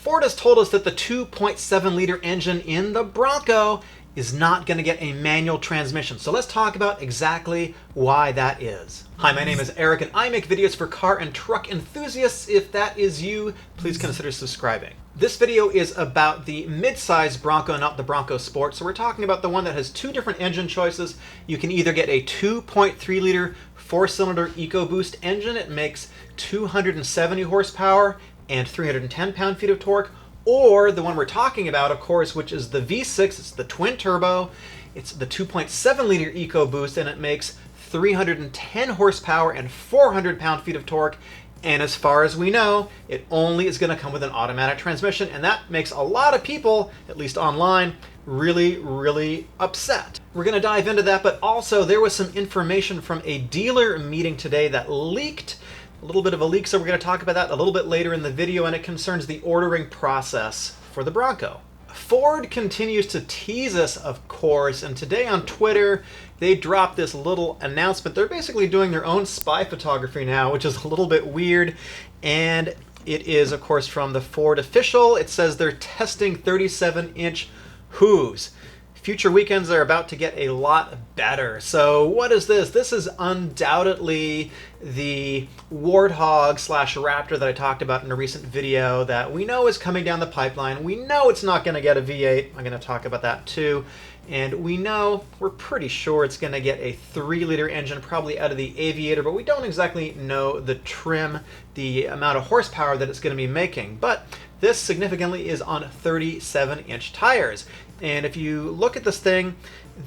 Ford has told us that the 2.7 liter engine in the Bronco is not going to get a manual transmission. So let's talk about exactly why that is. Hi, my name is Eric and I make videos for car and truck enthusiasts. If that is you, please consider subscribing. This video is about the mid-size Bronco, not the Bronco Sport. So we're talking about the one that has two different engine choices. You can either get a 2.3 liter 4-cylinder Ecoboost engine. It makes 270 horsepower and 310 pound-feet of torque, or the one we're talking about, of course, which is the V6. It's the twin turbo. It's the 2.7 liter Ecoboost, and it makes 310 horsepower and 400 pound-feet of torque. And as far as we know, it only is going to come with an automatic transmission, and that makes a lot of people, at least online, really upset. We're going to dive into that, but also there was some information from a dealer meeting today that leaked. A little bit of a leak, so we're going to talk about that a little bit later in the video, and it concerns the ordering process for the Bronco. Ford continues to tease us, of course, and today on Twitter they dropped this little announcement. They're basically doing their own spy photography now, which is a little bit weird, and it is, of course, from the Ford official. It says they're testing 37-inch hooves. Future weekends are about to get a lot better. So what is this? This is undoubtedly the Warthog / Raptor that I talked about in a recent video that we know is coming down the pipeline. We know it's not going to get a V8. I'm going to talk about that too. And we know, we're pretty sure it's going to get a 3-liter engine, probably out of the Aviator, but we don't exactly know the trim, the amount of horsepower that it's going to be making. But this significantly is on 37-inch tires. And if you look at this thing,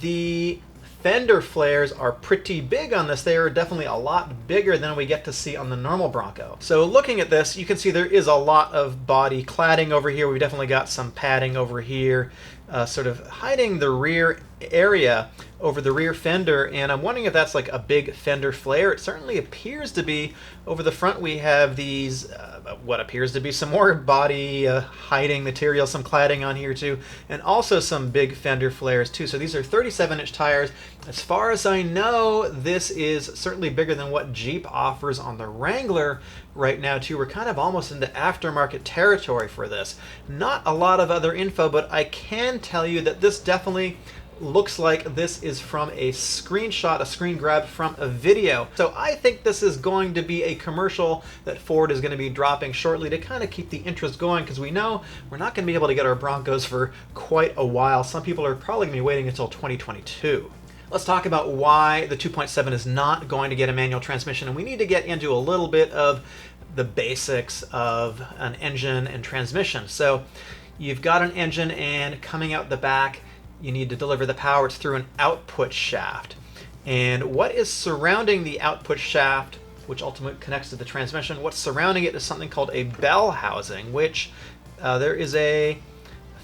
the fender flares are pretty big on this. They are definitely a lot bigger than we get to see on the normal Bronco. So looking at this, you can see there is a lot of body cladding over here. We've definitely got some padding over here, sort of hiding the rear area over the rear fender, and I'm wondering if that's like a big fender flare. It certainly appears to be. Over the front we have these what appears to be some more body hiding material, some cladding on here too, and also some big fender flares too. So these are 37-inch tires. As far as I know, this is certainly bigger than what Jeep offers on the Wrangler right now too. We're kind of almost into aftermarket territory for this. Not a lot of other info, but I can tell you that this definitely looks like this is from a screenshot, a screen grab from a video. So I think this is going to be a commercial that Ford is going to be dropping shortly to kind of keep the interest going, because we know we're not going to be able to get our Broncos for quite a while. Some people are probably going to be waiting until 2022. Let's talk about why the 2.7 is not going to get a manual transmission, and we need to get into a little bit of the basics of an engine and transmission. So you've got an engine, and coming out the back, you need to deliver the power. It's through an output shaft. And what is surrounding the output shaft, which ultimately connects to the transmission, what's surrounding it is something called a bell housing, which there is a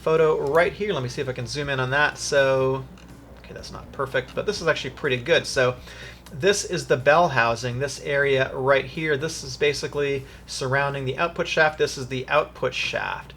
photo right here. Let me see if I can zoom in on that. So, okay, that's not perfect, but this is actually pretty good. So this is the bell housing, this area right here. This is basically surrounding the output shaft. This is the output shaft.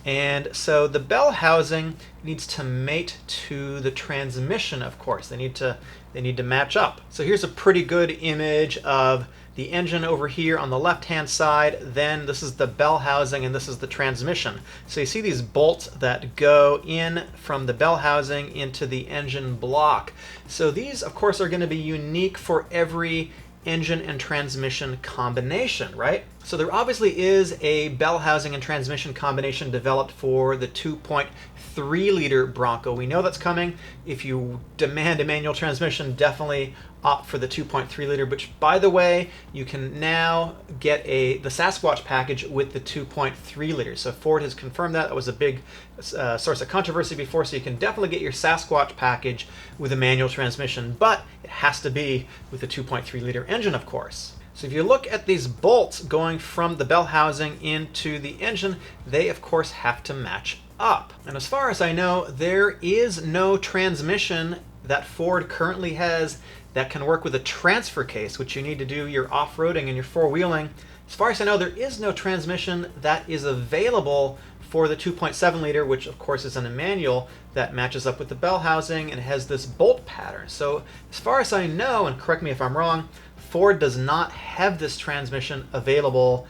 And so the bell housing needs to mate to the transmission, of course. They need to match up. So here's a pretty good image of the engine over here on the left-hand side. Then this is the bell housing, and this is the transmission. So you see these bolts that go in from the bell housing into the engine block. So these, of course, are going to be unique for every engine and transmission combination, right? So there obviously is a bell housing and transmission combination developed for the 2.3 liter Bronco. We know that's coming. If you demand a manual transmission, definitely opt for the 2.3 liter, which, by the way, you can now get the Sasquatch package with the 2.3 liter. So Ford has confirmed that. That was a big source of controversy before, so you can definitely get your Sasquatch package with a manual transmission, but it has to be with the 2.3 liter engine, of course. So if you look at these bolts going from the bell housing into the engine, they of course have to match up. And as far as I know, there is no transmission that Ford currently has that can work with a transfer case, which you need to do your off-roading and your four-wheeling. As far as I know, there is no transmission that is available for the 2.7 liter, which of course is in a manual that matches up with the bell housing and has this bolt pattern. So as far as I know, and correct me if I'm wrong, Ford does not have this transmission available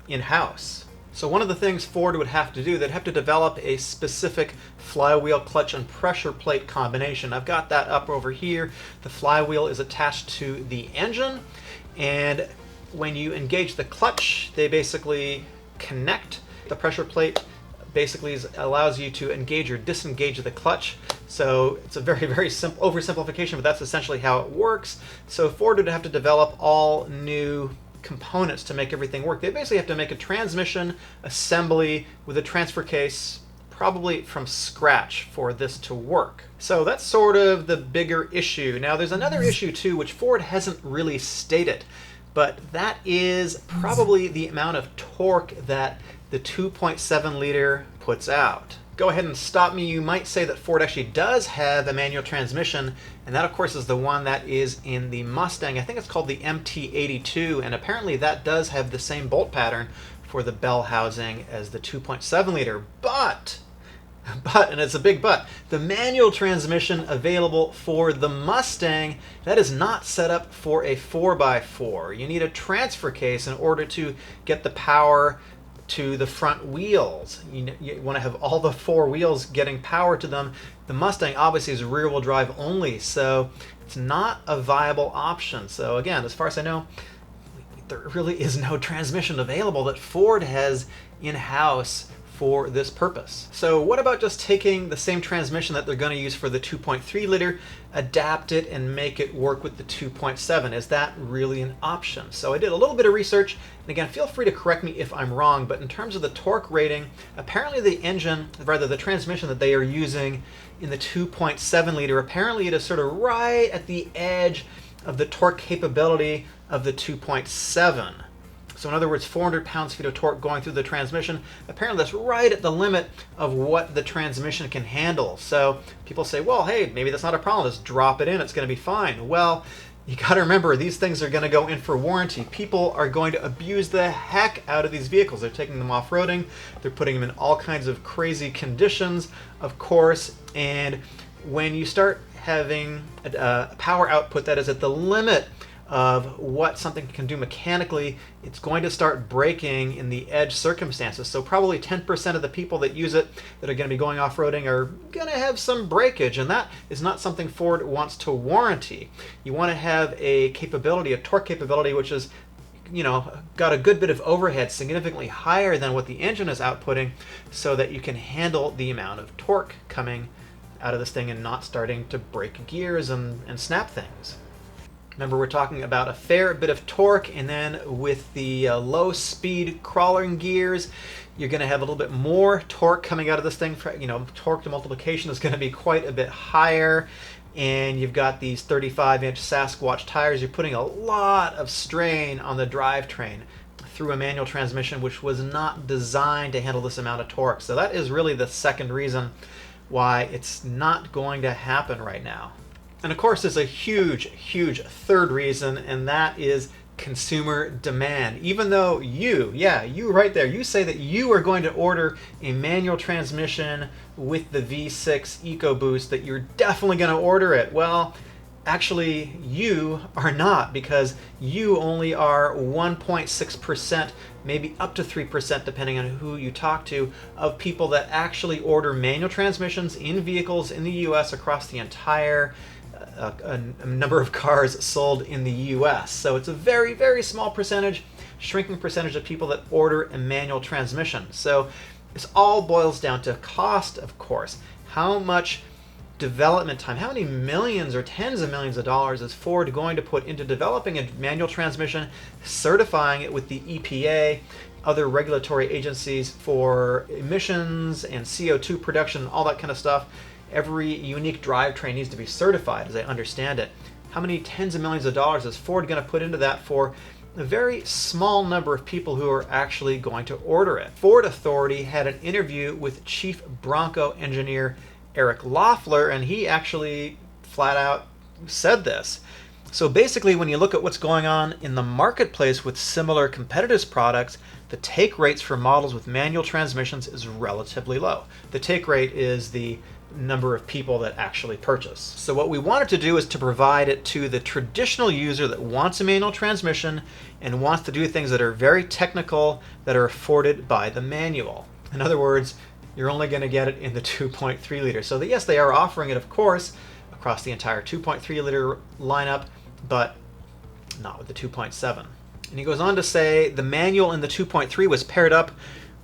in-house. So one of the things Ford would have to do, they'd have to develop a specific flywheel, clutch, and pressure plate combination. I've got that up over here. The flywheel is attached to the engine, and when you engage the clutch, they basically connect. The pressure plate basically allows you to engage or disengage the clutch. So it's a very, very simple oversimplification, but that's essentially how it works. So Ford would have to develop all new components to make everything work. They basically have to make a transmission assembly with a transfer case probably from scratch for this to work. So that's sort of the bigger issue. Now there's another issue too, which Ford hasn't really stated, but that is probably the amount of torque that the 2.7 liter puts out. Go ahead and stop me. You might say that Ford actually does have a manual transmission, and that of course is the one that is in the Mustang. I think it's called the MT82, and apparently that does have the same bolt pattern for the bell housing as the 2.7 liter. But, and it's a big but, the manual transmission available for the Mustang, that is not set up for a 4x4. You need a transfer case in order to get the power to the front wheels. You want to have all the four wheels getting power to them. The Mustang obviously is rear-wheel drive only, so it's not a viable option. So again, as far as I know, there really is no transmission available that Ford has in-house for this purpose. So what about just taking the same transmission that they're going to use for the 2.3 liter, adapt it and make it work with the 2.7? Is that really an option? So I did a little bit of research, and again, feel free to correct me if I'm wrong, but in terms of the torque rating, apparently the transmission that they are using in the 2.7 liter, apparently it is sort of right at the edge of the torque capability of the 2.7. So in other words, 400 pounds-feet of torque going through the transmission. Apparently that's right at the limit of what the transmission can handle. So people say, well, hey, maybe that's not a problem. Just drop it in. It's going to be fine. Well, you got to remember, these things are going to go in for warranty. People are going to abuse the heck out of these vehicles. They're taking them off-roading. They're putting them in all kinds of crazy conditions, of course. And when you start having a power output that is at the limit of what something can do mechanically, it's going to start breaking in the edge circumstances. So probably 10% of the people that use it that are going to be going off-roading are going to have some breakage, and that is not something Ford wants to warranty. You want to have a capability, a torque capability, which is, got a good bit of overhead, significantly higher than what the engine is outputting, so that you can handle the amount of torque coming out of this thing and not starting to break gears and snap things. Remember, we're talking about a fair bit of torque, and then with the low-speed crawling gears, you're going to have a little bit more torque coming out of this thing. Torque to multiplication is going to be quite a bit higher, and you've got these 35-inch Sasquatch tires. You're putting a lot of strain on the drivetrain through a manual transmission, which was not designed to handle this amount of torque. So that is really the second reason why it's not going to happen right now. And of course, there's a huge, huge third reason, and that is consumer demand. Even though you right there, you say that you are going to order a manual transmission with the V6 Ecoboost, that you're definitely going to order it. Well, actually, you are not, because you only are 1.6%, maybe up to 3%, depending on who you talk to, of people that actually order manual transmissions in vehicles in the US across the entire a number of cars sold in the US. So it's a very, very small percentage, shrinking percentage of people that order a manual transmission. So this all boils down to cost, of course. How much development time, how many millions or tens of millions of dollars is Ford going to put into developing a manual transmission, certifying it with the EPA, other regulatory agencies for emissions and CO2 production, all that kind of stuff? Every unique drivetrain needs to be certified, as I understand it. How many tens of millions of dollars is Ford going to put into that for a very small number of people who are actually going to order it? Ford Authority had an interview with Chief Bronco Engineer Eric Loeffler, and he actually flat out said this. So basically, when you look at what's going on in the marketplace with similar competitors' products, the take rates for models with manual transmissions is relatively low. The take rate is the number of people that actually purchase. So what we wanted to do is to provide it to the traditional user that wants a manual transmission and wants to do things that are very technical that are afforded by the manual. In other words, you're only going to get it in the 2.3 liter. So that, yes, they are offering it, of course, across the entire 2.3 liter lineup, but not with the 2.7. And he goes on to say the manual in the 2.3 was paired up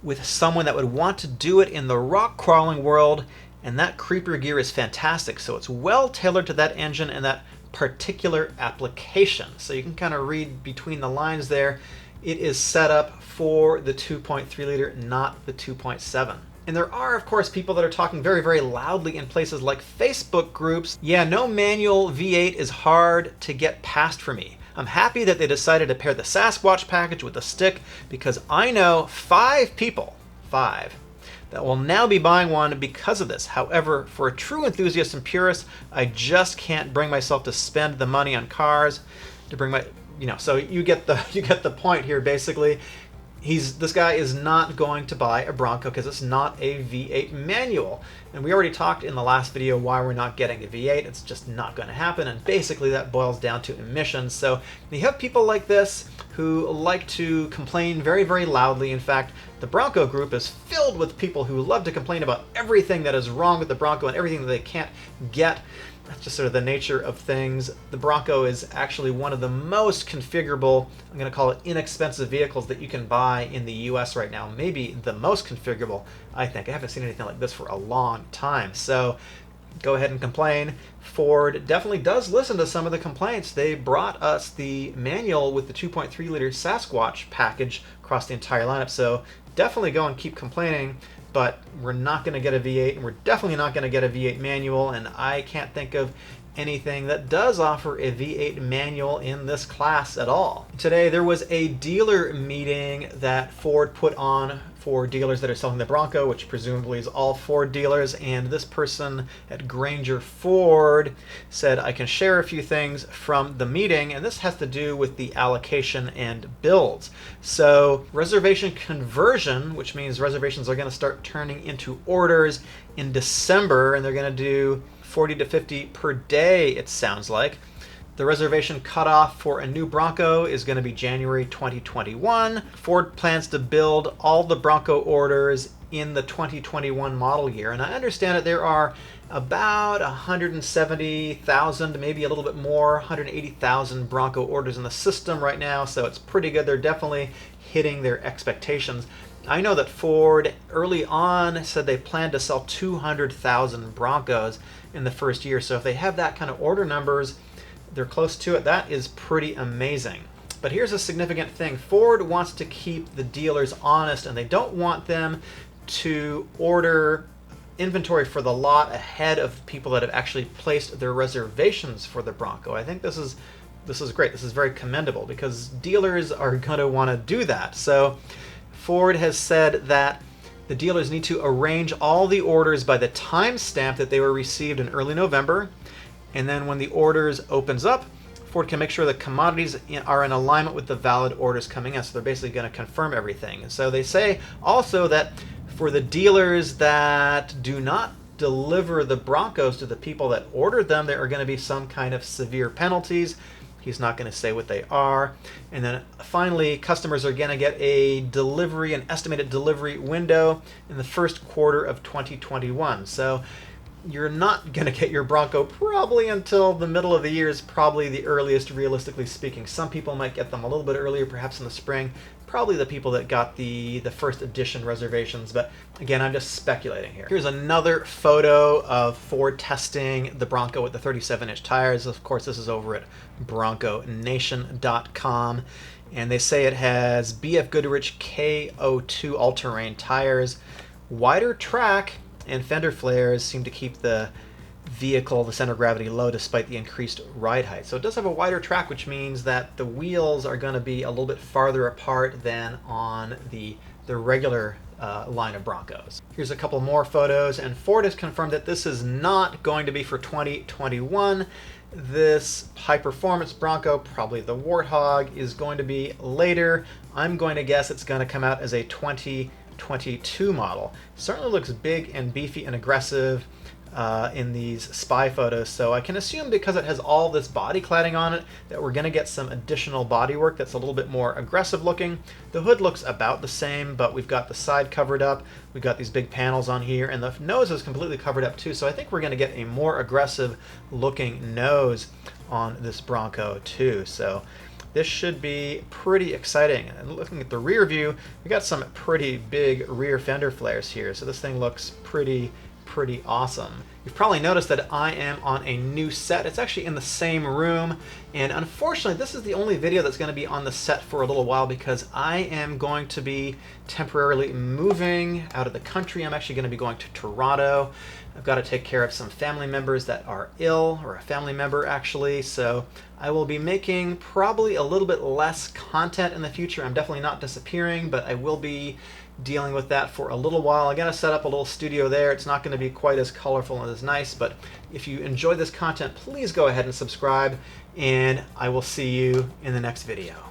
with someone that would want to do it in the rock crawling world, and that creeper gear is fantastic. So it's well tailored to that engine and that particular application. So you can kind of read between the lines there. It is set up for the 2.3 liter, not the 2.7. And there are, of course, people that are talking very, very loudly in places like Facebook groups. Yeah, no manual V8 is hard to get past for me. I'm happy that they decided to pair the Sasquatch package with the stick because I know 5 people, 5, that will now be buying one because of this. However, for a true enthusiast and purist, I just can't bring myself to spend the money on cars to bring my, so you get the point here basically. This guy is not going to buy a Bronco because it's not a V8 manual. And we already talked in the last video why we're not getting a V8. It's just not going to happen. And basically that boils down to emissions. So you have people like this who like to complain very, very loudly. In fact, the Bronco group is filled with people who love to complain about everything that is wrong with the Bronco and everything that they can't get. That's just sort of the nature of things. The Bronco is actually one of the most configurable, I'm going to call it inexpensive vehicles that you can buy in the US right now. Maybe the most configurable, I think. I haven't seen anything like this for a long time. So go ahead and complain. Ford definitely does listen to some of the complaints. They brought us the manual with the 2.3 liter Sasquatch package across the entire lineup. So definitely go and keep complaining. But we're not going to get a V8, and we're definitely not going to get a V8 manual, and I can't think of anything that does offer a V8 manual in this class at all. Today there was a dealer meeting that Ford put on for dealers that are selling the Bronco, which presumably is all Ford dealers, and this person at Granger Ford said, I can share a few things from the meeting, and this has to do with the allocation and builds. So reservation conversion, which means reservations are going to start turning into orders in December, and they're going to do 40 to 50 per day, it sounds like. The reservation cutoff for a new Bronco is going to be January 2021. Ford plans to build all the Bronco orders in the 2021 model year. And I understand that there are about 170,000, maybe a little bit more, 180,000 Bronco orders in the system right now. So it's pretty good. They're definitely hitting their expectations. I know that Ford early on said they planned to sell 200,000 Broncos in the first year. So if they have that kind of order numbers, they're close to it. That is pretty amazing. But here's a significant thing. Ford wants to keep the dealers honest, and they don't want them to order inventory for the lot ahead of people that have actually placed their reservations for the Bronco. I think this is great. This is very commendable because dealers are going to want to do that. So Ford has said that the dealers need to arrange all the orders by the timestamp that they were received in early November. And then when the orders opens up, Ford can make sure the commodities are in alignment with the valid orders coming in. So they're basically going to confirm everything. And so they say also that for the dealers that do not deliver the Broncos to the people that ordered them, there are going to be some kind of severe penalties. He's not going to say what they are. And then finally, customers are going to get a delivery, an estimated delivery window in the first quarter of 2021. So you're not going to get your Bronco probably until the middle of the year is probably the earliest, realistically speaking. Some people might get them a little bit earlier, perhaps in the spring. Probably the people that got the first edition reservations, but again, I'm just speculating here. Here's another photo of Ford testing the Bronco with the 37-inch tires. Of course, this is over at BroncoNation.com, and they say it has BF Goodrich KO2 all-terrain tires, wider track, and fender flares seem to keep the vehicle, the center of gravity, low despite the increased ride height. So it does have a wider track, which means that the wheels are going to be a little bit farther apart than on the regular line of Broncos. Here's a couple more photos, and Ford has confirmed that this is not going to be for 2021. This high-performance Bronco, probably the Warthog, is going to be later. I'm going to guess it's going to come out as a 2022 model. Certainly looks big and beefy and aggressive. in these spy photos. So I can assume because it has all this body cladding on it that we're going to get some additional body work that's a little bit more aggressive looking. The hood looks about the same, but we've got the side covered up. We've got these big panels on here, and the nose is completely covered up too. So I think we're going to get a more aggressive looking nose on this Bronco too. So this should be pretty exciting. And looking at the rear view, we got some pretty big rear fender flares here. So this thing looks pretty awesome. You've probably noticed that I am on a new set. It's actually in the same room, and unfortunately this is the only video that's going to be on the set for a little while because I am going to be temporarily moving out of the country. I'm actually going to be going to Toronto. I've got to take care of some family members that are ill, or a family member actually, so I will be making probably a little bit less content in the future. I'm definitely not disappearing, but I will be dealing with that for a little while. I'm going to set up a little studio there. It's not going to be quite as colorful and as nice, but if you enjoy this content, please go ahead and subscribe, and I will see you in the next video.